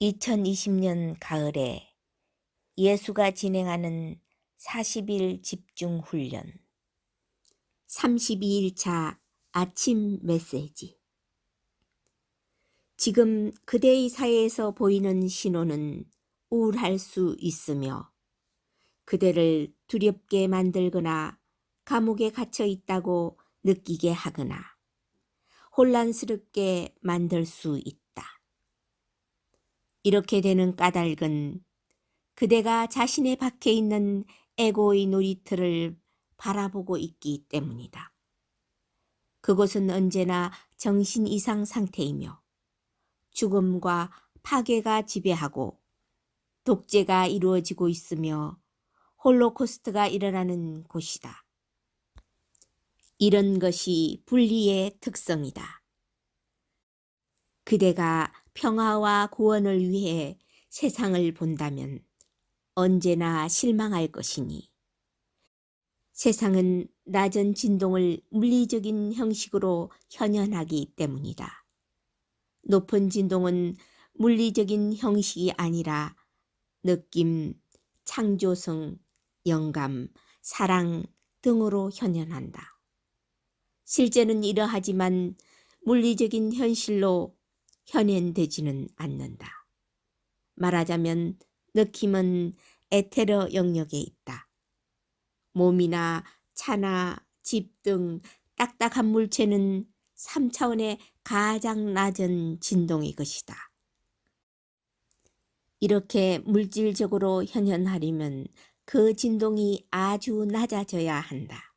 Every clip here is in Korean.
2020년 가을에 예수가 진행하는 40일 집중 훈련. 32일차 아침 메시지. 지금 그대의 사회에서 보이는 신호는 우울할 수 있으며 그대를 두렵게 만들거나 감옥에 갇혀 있다고 느끼게 하거나 혼란스럽게 만들 수 있다. 이렇게 되는 까닭은 그대가 자신에 박혀 있는 에고의 놀이터를 바라보고 있기 때문이다. 그곳은 언제나 정신 이상 상태이며 죽음과 파괴가 지배하고 독재가 이루어지고 있으며 홀로코스트가 일어나는 곳이다. 이런 것이 분리의 특성이다. 그대가 평화와 구원을 위해 세상을 본다면 언제나 실망할 것이니 세상은 낮은 진동을 물리적인 형식으로 현현하기 때문이다. 높은 진동은 물리적인 형식이 아니라 느낌, 창조성, 영감, 사랑 등으로 현현한다. 실제는 이러하지만 물리적인 현실로 현현되지는 않는다. 말하자면 느낌은 에테르 영역에 있다. 몸이나 차나 집 등 딱딱한 물체는 3차원의 가장 낮은 진동의 것이다. 이렇게 물질적으로 현현하려면 그 진동이 아주 낮아져야 한다.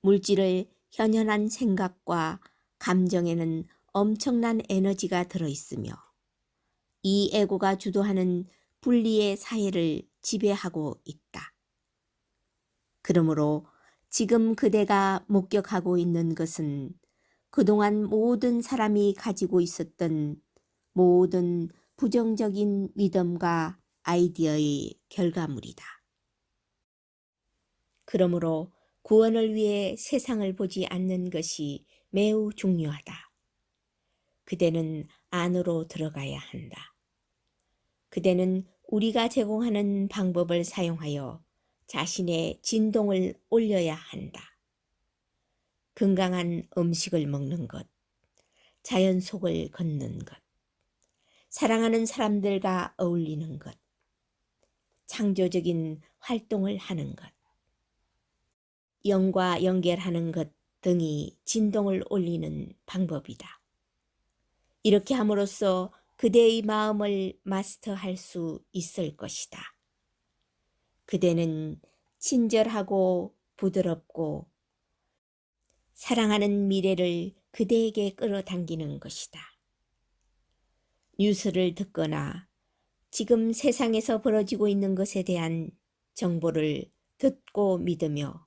물질을 현현한 생각과 감정에는 엄청난 에너지가 들어있으며 이 에고가 주도하는 분리의 사회를 지배하고 있다. 그러므로 지금 그대가 목격하고 있는 것은 그동안 모든 사람이 가지고 있었던 모든 부정적인 믿음과 아이디어의 결과물이다. 그러므로 구원을 위해 세상을 보지 않는 것이 매우 중요하다. 그대는 안으로 들어가야 한다. 그대는 우리가 제공하는 방법을 사용하여 자신의 진동을 올려야 한다. 건강한 음식을 먹는 것, 자연 속을 걷는 것, 사랑하는 사람들과 어울리는 것, 창조적인 활동을 하는 것, 영과 연결하는 것 등이 진동을 올리는 방법이다. 이렇게 함으로써 그대의 마음을 마스터할 수 있을 것이다. 그대는 친절하고 부드럽고 사랑하는 미래를 그대에게 끌어당기는 것이다. 뉴스를 듣거나 지금 세상에서 벌어지고 있는 것에 대한 정보를 듣고 믿으며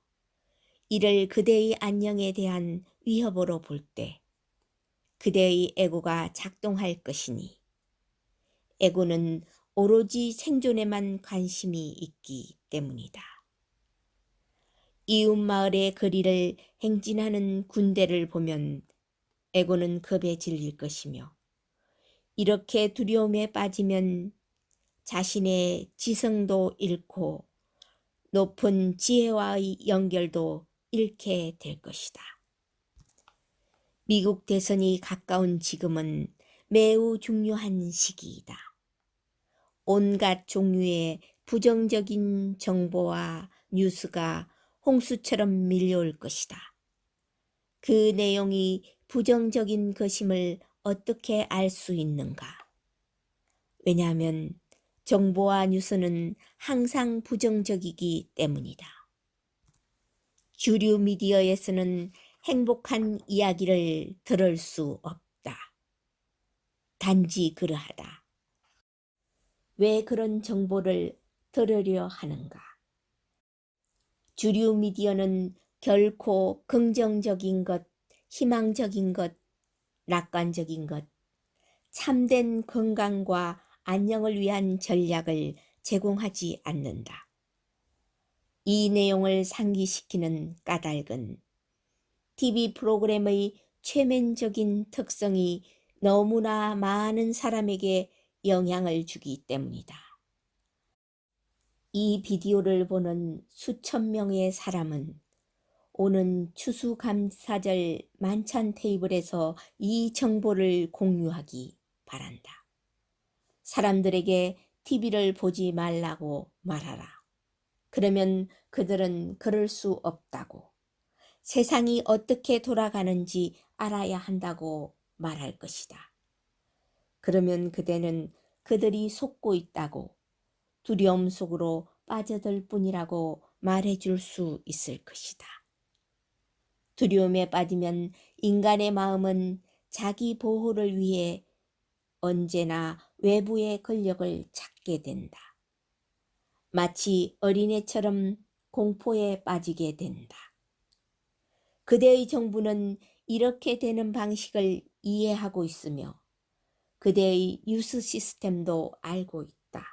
이를 그대의 안녕에 대한 위협으로 볼 때 그대의 에고가 작동할 것이니 에고는 오로지 생존에만 관심이 있기 때문이다. 이웃 마을의 거리를 행진하는 군대를 보면 에고는 겁에 질릴 것이며 이렇게 두려움에 빠지면 자신의 지성도 잃고 높은 지혜와의 연결도 잃게 될 것이다. 미국 대선이 가까운 지금은 매우 중요한 시기이다. 온갖 종류의 부정적인 정보와 뉴스가 홍수처럼 밀려올 것이다. 그 내용이 부정적인 것임을 어떻게 알 수 있는가? 왜냐하면 정보와 뉴스는 항상 부정적이기 때문이다. 주류 미디어에서는 행복한 이야기를 들을 수 없다. 단지 그러하다. 왜 그런 정보를 들으려 하는가? 주류 미디어는 결코 긍정적인 것, 희망적인 것, 낙관적인 것, 참된 건강과 안녕을 위한 전략을 제공하지 않는다. 이 내용을 상기시키는 까닭은 TV 프로그램의 최면적인 특성이 너무나 많은 사람에게 영향을 주기 때문이다. 이 비디오를 보는 수천 명의 사람은 오는 추수감사절 만찬 테이블에서 이 정보를 공유하기 바란다. 사람들에게 TV를 보지 말라고 말하라. 그러면 그들은 그럴 수 없다고, 세상이 어떻게 돌아가는지 알아야 한다고 말할 것이다. 그러면 그대는 그들이 속고 있다고, 두려움 속으로 빠져들 뿐이라고 말해줄 수 있을 것이다. 두려움에 빠지면 인간의 마음은 자기 보호를 위해 언제나 외부의 권력을 찾게 된다. 마치 어린애처럼 공포에 빠지게 된다. 그대의 정부는 이렇게 되는 방식을 이해하고 있으며 그대의 뉴스 시스템도 알고 있다.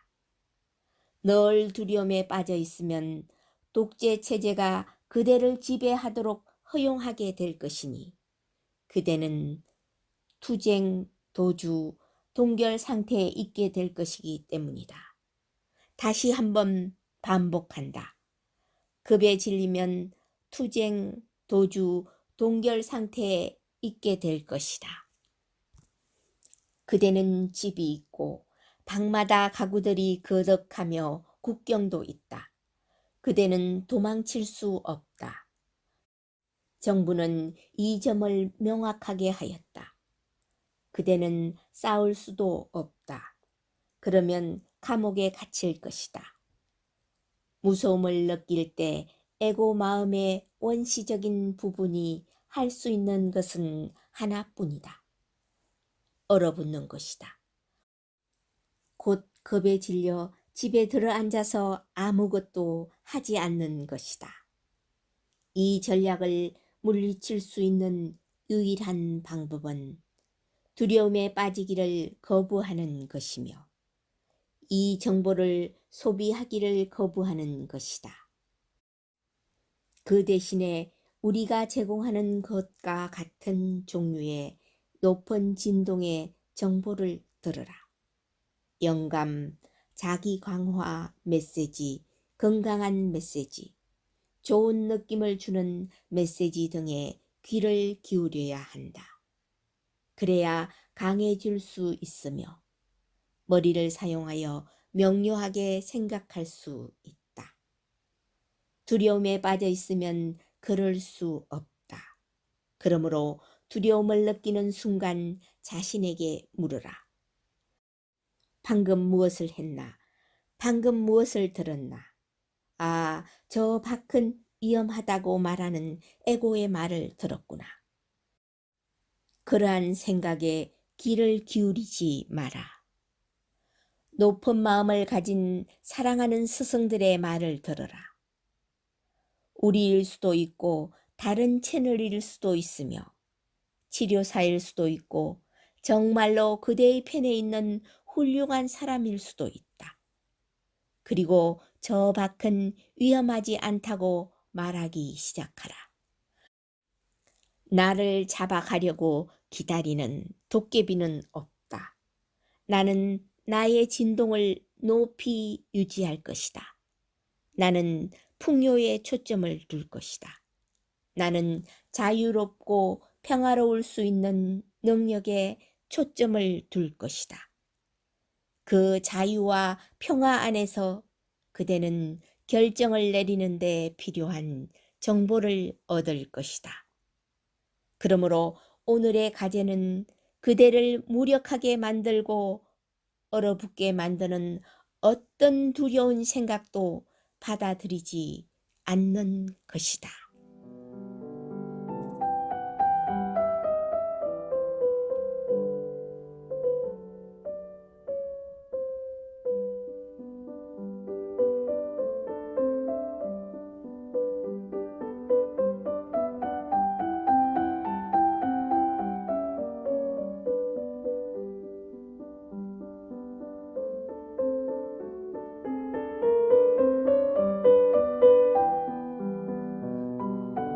늘 두려움에 빠져 있으면 독재 체제가 그대를 지배하도록 허용하게 될 것이니 그대는 투쟁, 도주, 동결 상태에 있게 될 것이기 때문이다. 다시 한번 반복한다. 급에 질리면 투쟁, 도주, 동결 상태에 있게 될 것이다. 그대는 집이 있고 방마다 가구들이 거덕하며 국경도 있다. 그대는 도망칠 수 없다. 정부는 이 점을 명확하게 하였다. 그대는 싸울 수도 없다. 그러면 감옥에 갇힐 것이다. 무서움을 느낄 때 에고 마음의 원시적인 부분이 할 수 있는 것은 하나뿐이다. 얼어붙는 것이다. 곧 겁에 질려 집에 들어앉아서 아무것도 하지 않는 것이다. 이 전략을 물리칠 수 있는 유일한 방법은 두려움에 빠지기를 거부하는 것이며 이 정보를 소비하기를 거부하는 것이다. 그 대신에 우리가 제공하는 것과 같은 종류의 높은 진동의 정보를 들으라. 영감, 자기 강화 메시지, 건강한 메시지, 좋은 느낌을 주는 메시지 등에 귀를 기울여야 한다. 그래야 강해질 수 있으며 머리를 사용하여 명료하게 생각할 수 있다. 두려움에 빠져 있으면 그럴 수 없다. 그러므로 두려움을 느끼는 순간 자신에게 물으라. 방금 무엇을 했나? 방금 무엇을 들었나? 아, 저 밖은 위험하다고 말하는 에고의 말을 들었구나. 그러한 생각에 귀를 기울이지 마라. 높은 마음을 가진 사랑하는 스승들의 말을 들어라. 우리일 수도 있고 다른 채널일 수도 있으며 치료사일 수도 있고 정말로 그대의 편에 있는 훌륭한 사람일 수도 있다. 그리고 저 밖은 위험하지 않다고 말하기 시작하라. 나를 잡아가려고 기다리는 도깨비는 없다. 나는 나의 진동을 높이 유지할 것이다. 나는 풍요에 초점을 둘 것이다. 나는 자유롭고 평화로울 수 있는 능력에 초점을 둘 것이다. 그 자유와 평화 안에서 그대는 결정을 내리는 데 필요한 정보를 얻을 것이다. 그러므로 오늘의 과제는 그대를 무력하게 만들고 얼어붙게 만드는 어떤 두려운 생각도 받아들이지 않는 것이다.